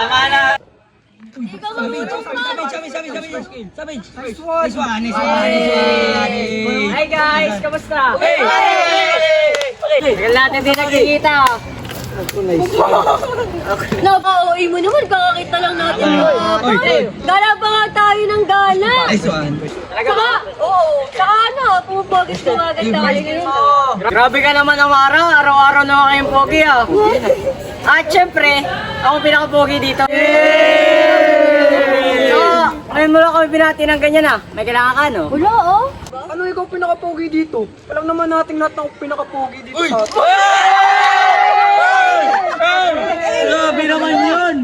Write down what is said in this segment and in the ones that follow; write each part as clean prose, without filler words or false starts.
tama na. Ikaw marunong pa. Savage. Hi guys, kamusta? Hey! Tagal natin din nagkikita. Napaka-uwi mo naman, kakakita lang natin. Gala pa nga tayo ng gala. Saka, oo. Saka ano, pumupagis ka agad tayo ngayon. Grabe ka naman, Amara. Araw-araw naman kayong pogi ah. At syempre, ako pinaka-pogi dito. So, ngayon mo lang kami binati ng ganyan ah. May kailangan ka, no? Wala, oh. Ano ikaw pinaka-pogi dito? Alam naman natin lahat na ako pinaka-pogi dito sa atin. Grabe naman yun.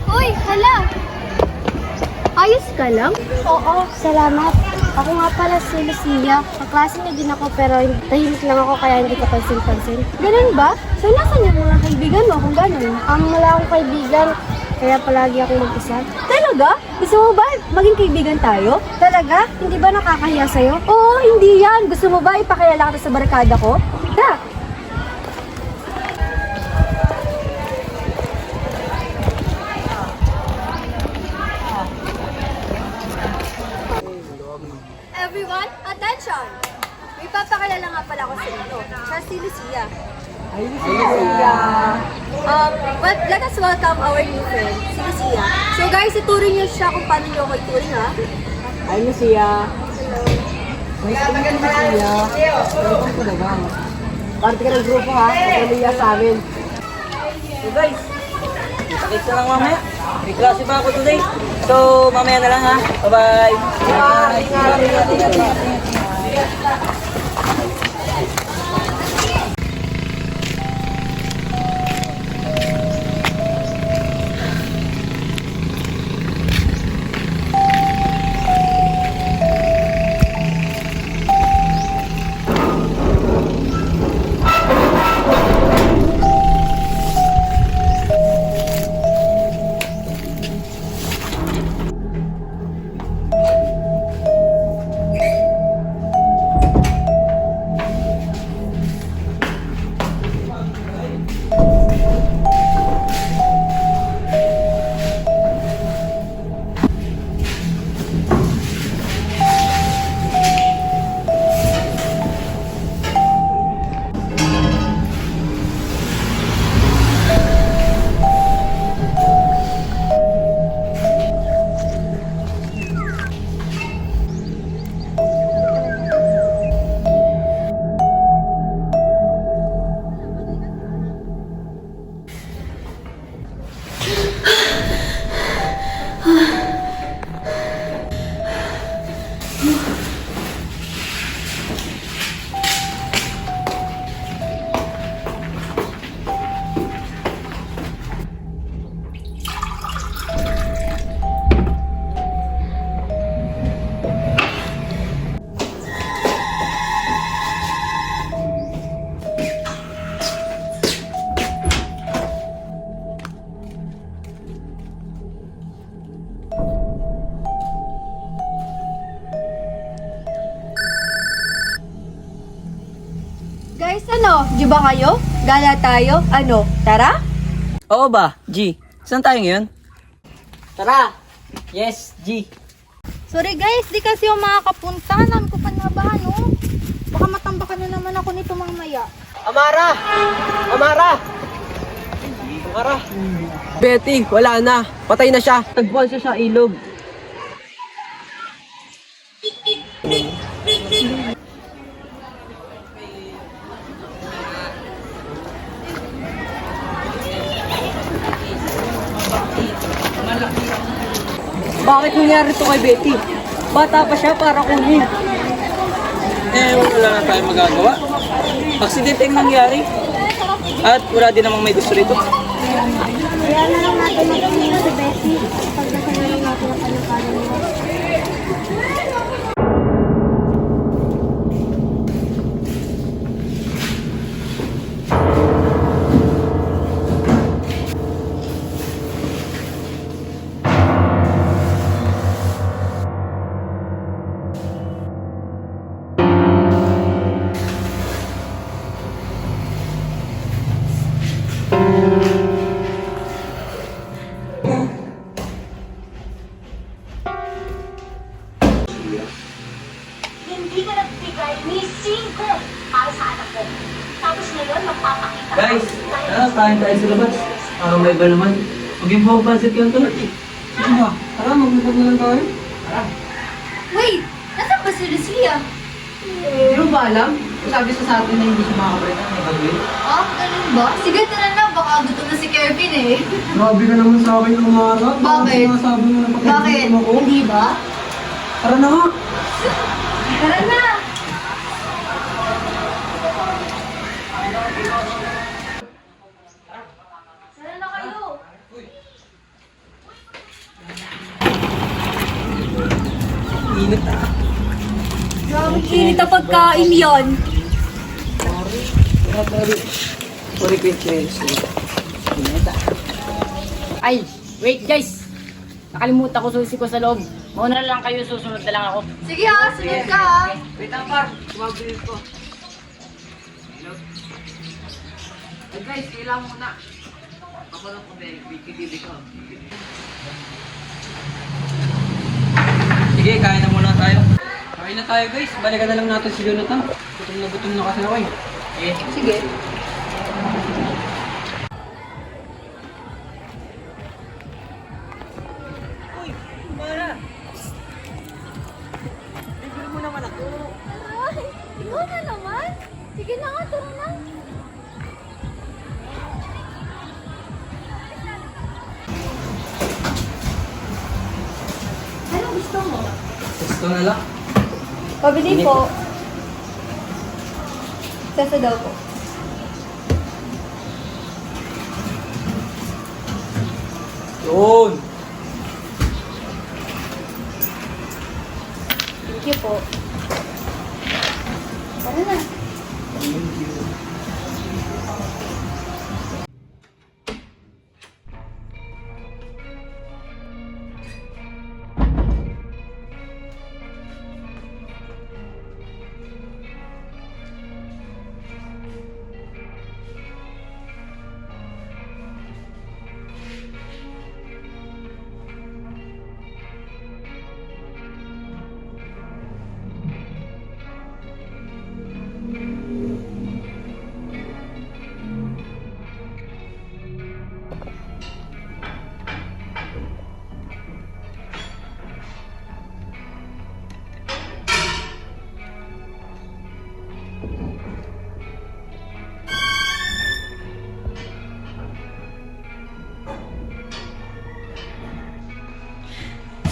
Uy, hala. Ayos ka lang? Oo, salamat. Ako nga pala si Lucia. Kaklase niya din ako pero tahimik lang ako kaya hindi ko pansin-pansin. Ganun ba? So, nasan yung mga kaibigan mo kung ganun? Wala akong kaibigan, kaya palagi akong mag-isa. Talaga? Gusto mo ba maging kaibigan tayo? Talaga? Hindi ba nakakahiya sa'yo? Oo, hindi yan. Gusto mo ba ipakilala kita sa barkada ko? Tara. Everyone, attention! May papakilala nga pala ako sa inyo. Siya si Lucia. Well, let us welcome our new friend, si Lucia. So guys, ituring niyo siya kung paano niyo ako ituring, ha? Hi, Lucia. Nice to meet you, Lucia. Welcome to the gang. Parte ka ng grupo ha. Pamilya sa amin. So guys, kita-kita lang mamaya. May klase pa ako today. So, mamaya na lang ha. Bye-bye. Guys, ano? Di ba kayo? Gala tayo? Ano? Tara? Oo ba, G? Saan tayo ngayon? Tara! Yes, G. Sorry guys, di kasi ako makakapunta. Namin ko panabahan, oh. Baka matambakan na naman ako nito mamaya. Amara! Amara! Amara! Betty, wala na. Patay na siya. Tagpuan siya sa ilog. Bakit nangyari ito kay Betty? Bata pa siya para kunin. Wala na tayong magagawa. Aksidente ang nangyari. At wala din namang may gusto rito. Kaya na lang natin mag-ingat si Betty. Pagdating na lang natin ang kalakaran niya. Hindi ka nagbigay ni 5 para sa anak ko. Tapos ngayon, magpapakita ka. Guys, kain tayo sa labas. May iba naman. Huwag yung buong pansit yung tulad eh. Sige ba? Tara, maglipag na lang tayo. Wait! Nasaan ba si Lucia? Hindi mo ba alam? Sabi sa atin na hindi siya makakapalit ng gagawin. Ah, ganun ba? Sige, tara na. Baka gutom na si Kevin eh. Grabe ka naman sa akin, Umara. Bakit? Sinasabi mo na Bakit? pakigutom ako. Hindi ba? Tara na nga. Tara na! Tara na kayo! Init Grabe, kinit ang pagkain yan. Sorry, Quincy. Ay, wait guys! Nakalimutan ko susi ko sa loob. Mauna na lang kayo, susunod na lang ako. Sige ha, sunod ka ha. Wait lang par, sumabilis ko. Ay guys, kailangan muna. Ako lang kung bibig ko. Sige, kain na muna tayo. Kain na tayo guys. Balikan na lang natin si Jonathan. Gutom na kasi ako eh. Sige. Ay, ikaw na naman. Sige na nga, tara na. Ano gusto mo? Gusto na lang. Pabili po. Sasa daw po. Yun. Thank you po. Tara na.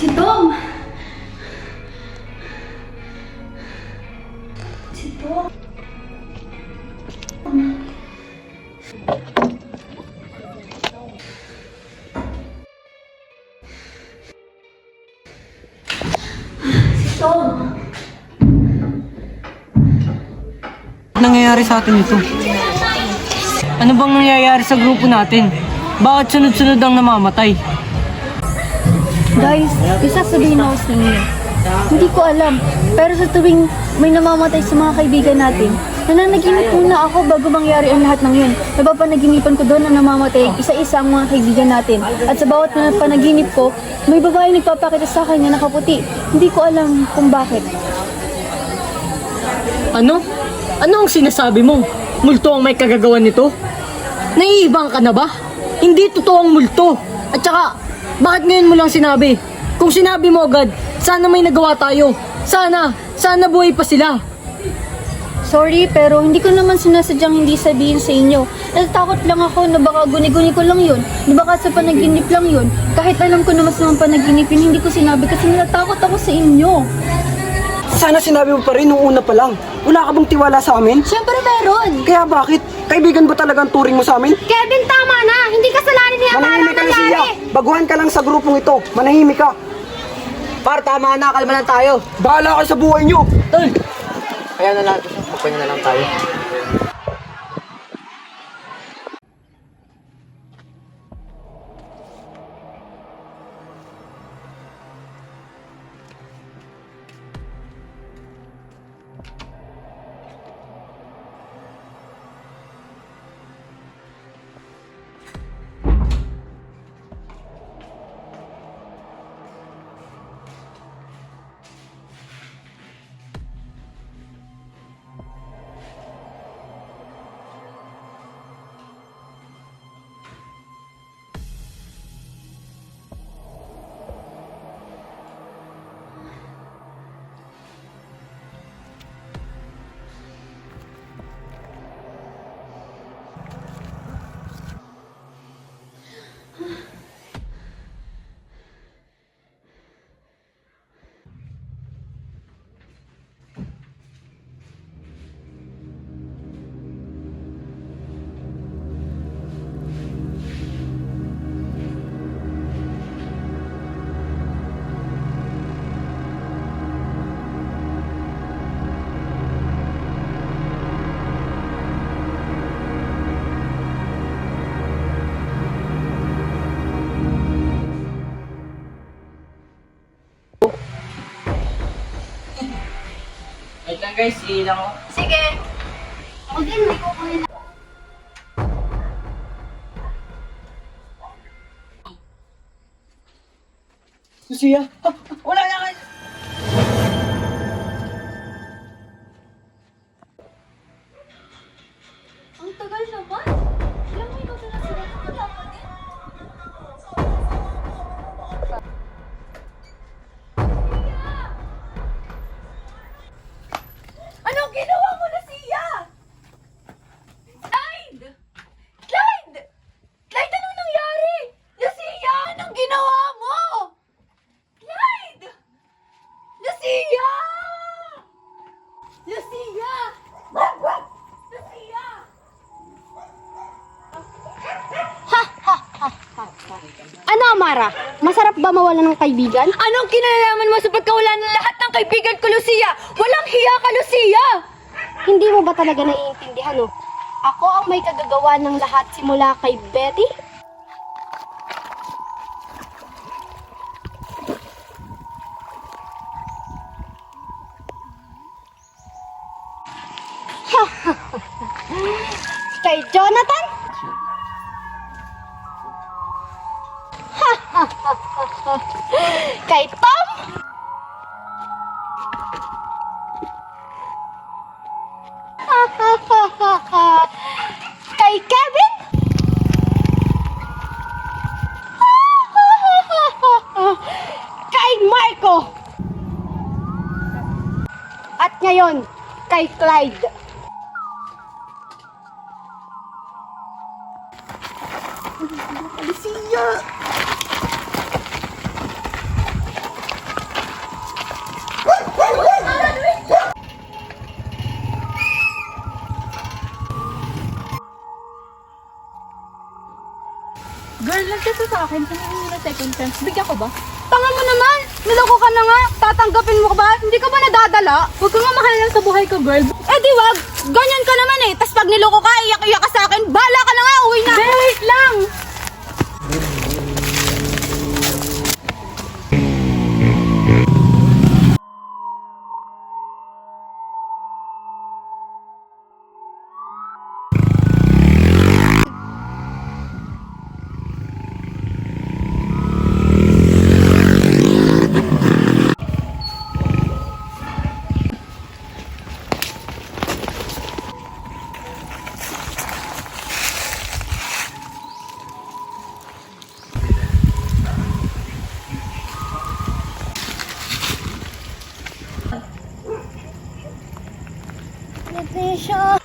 Si Tom! Si Tom! Si Tom! Nangyayari sa atin ito? Ano bang nangyayari sa grupo natin? Bakit sunod-sunod ang namamatay? Guys, isa sabihin ako sa inyo. Hindi ko alam, pero sa tuwing may namamatay sa mga kaibigan natin, nananaginip muna ako bago mangyari ang lahat ng yun. Napapanaginipan ko doon na namamatay isa-isa ang mga kaibigan natin. At sa bawat panaginip ko, may babae nagpapakita sa akin na nakaputi. Hindi ko alam kung bakit. Ano? Ano ang sinasabi mo? Multo ang may kagagawan nito? Naiibang ka na ba? Hindi totoo ang multo. At saka, bakit ngayon mo lang sinabi? Kung sinabi mo agad, sana may nagawa tayo. Sana buhay pa sila. Sorry, pero hindi ko naman sinasadyang hindi sabihin sa inyo. Natatakot lang ako na baka guni-guni ko lang yun. Na baka sa panaginip lang yun. Kahit alam ko na mas naman panaginip yun, hindi ko sinabi kasi natatakot ako sa inyo. Sana sinabi mo pa rin nung una pa lang. Wala ka bang tiwala sa amin? Siyempre meron. Kaya bakit? Kaibigan ba talaga ang turing mo sa amin? Kevin, tama na! Hindi kasalanan niya Manahimik ka na siya. Baguhan ka lang sa grupong ito. Manahimik ka. Par, tama na. Kalma lang tayo. Bahala kayo sa buhay niyo. Kaya na lang. Magpahinga na lang tayo. Wait lang guys, iilang ako. Sige. Ako din, may kukunin na. Lucia! Wala na kayo! Ang tagal naman. Alam mo, ikaw na sila. Wala ka din. Anong ginawa mo, Lucia? Clyde! Clyde! Clyde, anong nangyari? Lucia, anong ginawa mo? Clyde! Lucia! Lucia! Lucia! Ano, Amara? Masarap ba mawala ng kaibigan? Anong kinalaman mo sa pagkawala ng lahat ng kaibigan ko, Lucia? Walang hiya ka, Lucia! Hindi mo ba talaga naiintindihan, no? Ako ang may kagagawa ng lahat simula kay Betty? Kay Jonathan? Kay Tom? Kay Kevin? Kay Marco? At ngayon, kay Clyde. Girl, nagkasa sa akin, sinahin na second chance. Bigyan ko ba? Tanga mo naman! Niloko ka na nga! Tatanggapin mo ba? Hindi ka ba nadadala? Huwag ka nga mahal sa buhay ko, girl. Eh di wag! Ganyan ka naman eh! Tapos pag niloko ka, iyak-iyak ka sa akin, bahala ka na nga! Uwi na! Wait lang! Natasha!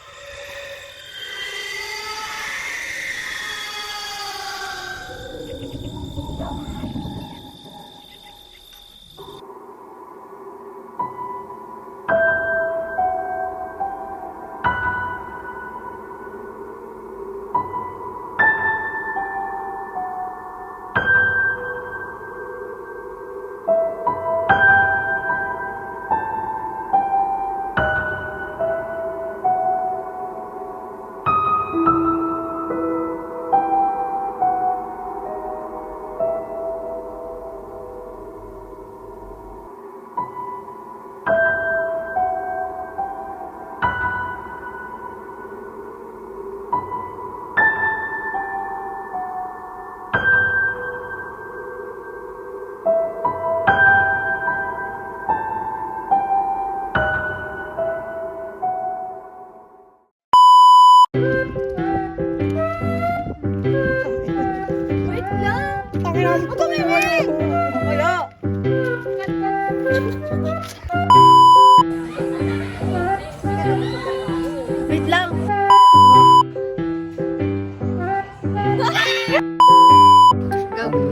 Wait lang.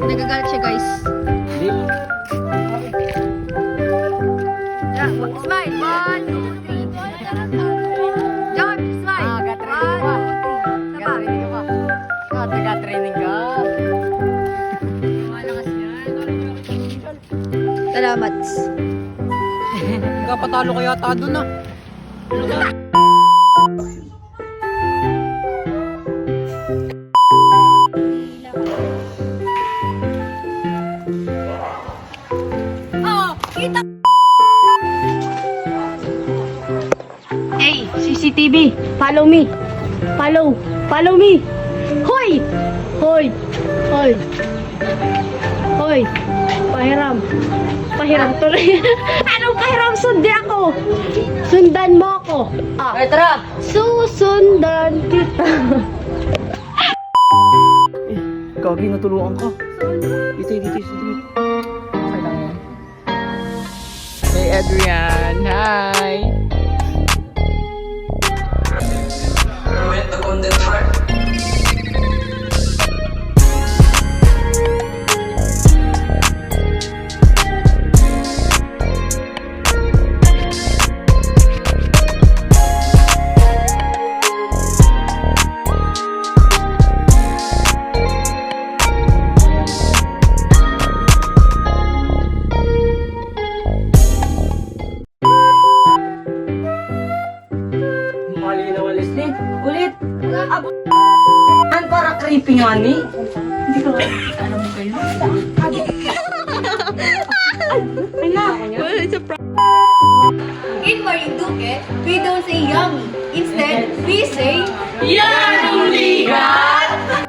Nagagalit siya, guys. Yeah, smile. 1, 2, 3. John, smile. Nag-training ka. Nag-training ka. Salamat. Kapatalo ka yata doon ah. Oh, kita. TV. Follow me. Follow me. Hoy! Hoy! Hoy! Hoy! Pahiram tuloy. Anong pahiram? Sundi ako. Sundan mo ako. Ay, tara! Susundan kita. Gagi, natulungan ka. Dito. Okay lang yan. Hey, Adrian. Hi. Went the content heart. Mali na walis din. Ulit! Abo... para creepy nga ni. Hindi ko alam mo kayo. In Marinduque, we don't say yummy. Instead, we say Yan! Uligan!